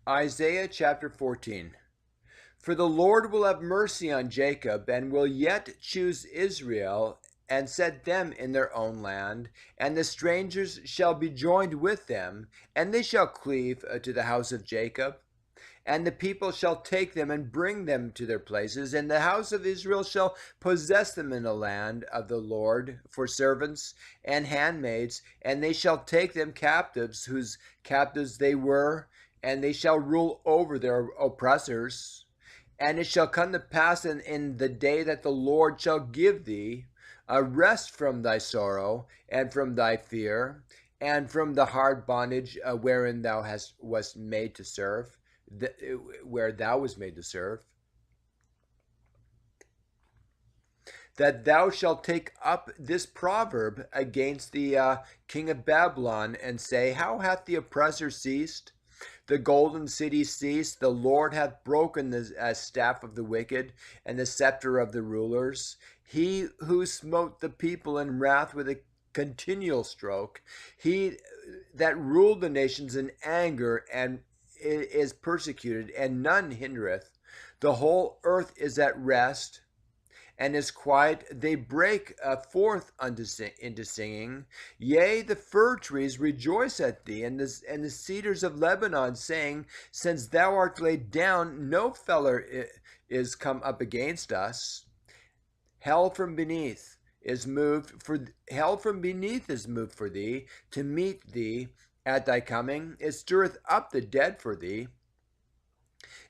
Isaiah chapter 14. For the Lord will have mercy on Jacob, and will yet choose Israel, and set them in their own land, and the strangers shall be joined with them, and they shall cleave to the house of Jacob. And the people shall take them and bring them to their places, and the house of Israel shall possess them in the land of the Lord for servants and handmaids, and they shall take them captives, whose captives they were, and they shall rule over their oppressors. And it shall come to pass in the day that the Lord shall give thee a rest from thy sorrow and from thy fear and from the hard bondage wherein thou wast made to serve, where thou was made to serve, that thou shalt take up this proverb against the king of Babylon, and say, How hath the oppressor ceased? The golden city ceased. The Lord hath broken the staff of the wicked and the scepter of the rulers. He who smote the people in wrath with a continual stroke, he that ruled the nations in anger and is persecuted, and none hindereth. The whole earth is at rest and is quiet. They break forth into singing. Yea, the fir trees rejoice at thee, and the cedars of Lebanon, saying, Since thou art laid down, no feller is come up against us. Hell from beneath is moved for thee, to meet thee at thy coming. It stirreth up the dead for thee.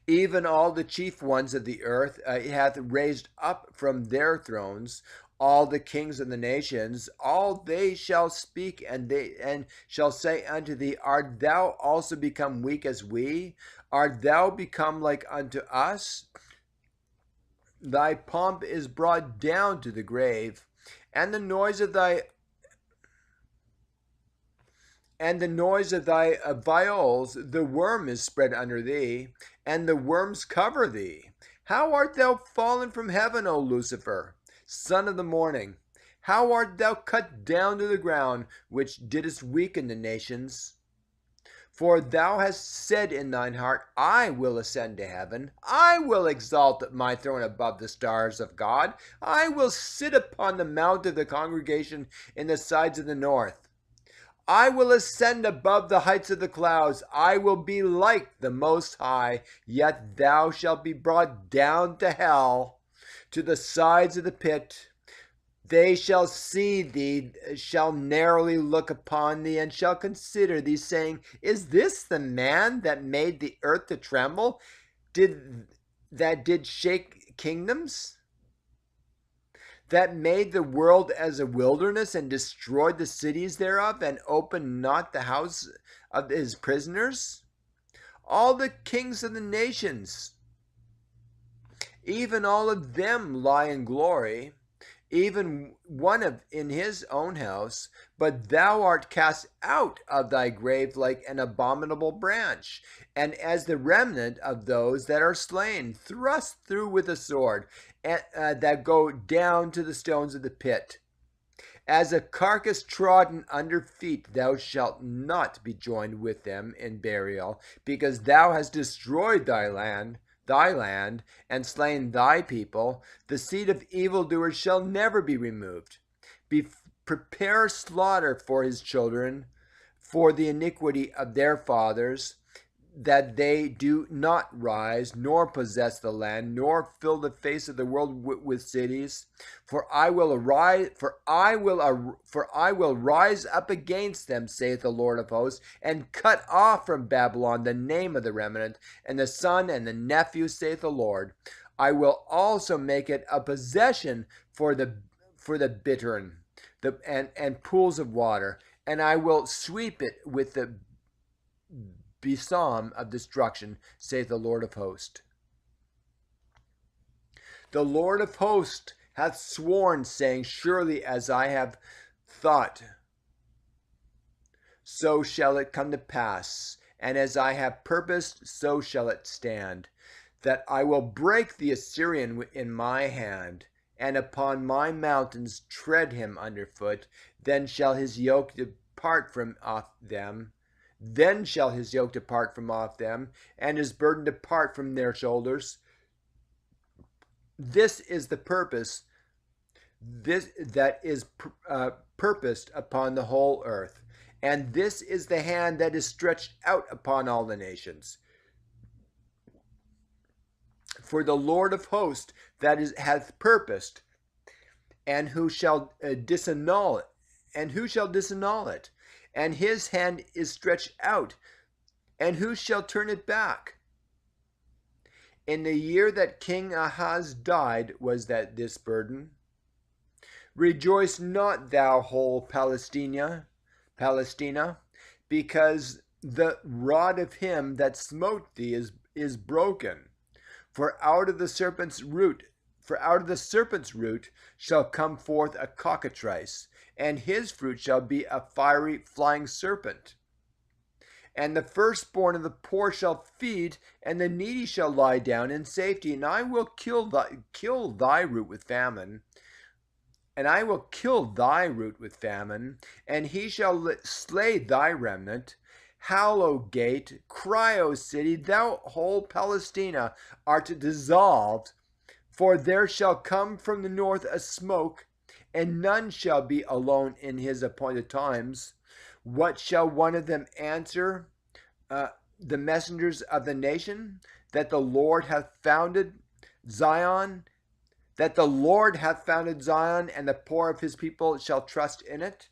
Even all the chief ones of the earth it hath raised up from their thrones. All the kings of the nations, all they shall speak, and shall say unto thee, Art thou also become weak as we? Art thou become like unto us? Thy pomp is brought down to the grave, and the noise of thy viols, the worm is spread under thee, and the worms cover thee. How art thou fallen from heaven, O Lucifer, son of the morning? How art thou cut down to the ground, which didst weaken the nations? For thou hast said in thine heart, I will ascend to heaven. I will exalt my throne above the stars of God. I will sit upon the mount of the congregation in the sides of the north. I will ascend above the heights of the clouds. I will be like the Most High. Yet thou shalt be brought down to hell, to the sides of the pit. They shall see thee, shall narrowly look upon thee, and shall consider thee, saying, Is this the man that made the earth to tremble, that did shake kingdoms? That made the world as a wilderness, and destroyed the cities thereof, and opened not the house of his prisoners? All the kings of the nations, even all of them, lie in glory, even one in his own house. But thou art cast out of thy grave like an abominable branch, and as the remnant of those that are slain, thrust through with a sword, that go down to the stones of the pit. As a carcass trodden under feet, thou shalt not be joined with them in burial, because thou hast destroyed thy land, and slain thy people. The seed of evildoers shall never be removed. Prepare slaughter for his children, for the iniquity of their fathers, that they do not rise, nor possess the land, nor fill the face of the world with cities. For I will rise up against them, saith the Lord of hosts, and cut off from Babylon the name of the remnant, and the son and the nephew, saith the Lord. I will also make it a possession for the bittern, and pools of water, and I will sweep it with the besom of destruction, saith the Lord of hosts. The Lord of hosts hath sworn, saying, Surely as I have thought, so shall it come to pass, and as I have purposed, so shall it stand, that I will break the Assyrian in my hand, and upon my mountains tread him under foot. Then shall his yoke depart from off them, Then shall his yoke depart from off them, and his burden depart from their shoulders. This is the purpose that is purposed upon the whole earth, and this is the hand that is stretched out upon all the nations. For the Lord of hosts hath purposed, and who shall disannul it? And who shall disannul it? And his hand is stretched out, and who shall turn it back? In the year that King Ahaz died was this burden. Rejoice not, thou whole Palestina, because the rod of him that smote thee is broken. For out of the serpent's root shall come forth a cockatrice, and his fruit shall be a fiery flying serpent. And the firstborn of the poor shall feed, and the needy shall lie down in safety. And I will kill thy root with famine. And I will kill thy root with famine, and he shall slay thy remnant. Howl, O gate, cry, O city, thou whole Palestina art dissolved, for there shall come from the north a smoke, and none shall be alone in his appointed times. What shall one of them answer the messengers of the nation? That the Lord hath founded Zion, and the poor of his people shall trust in it?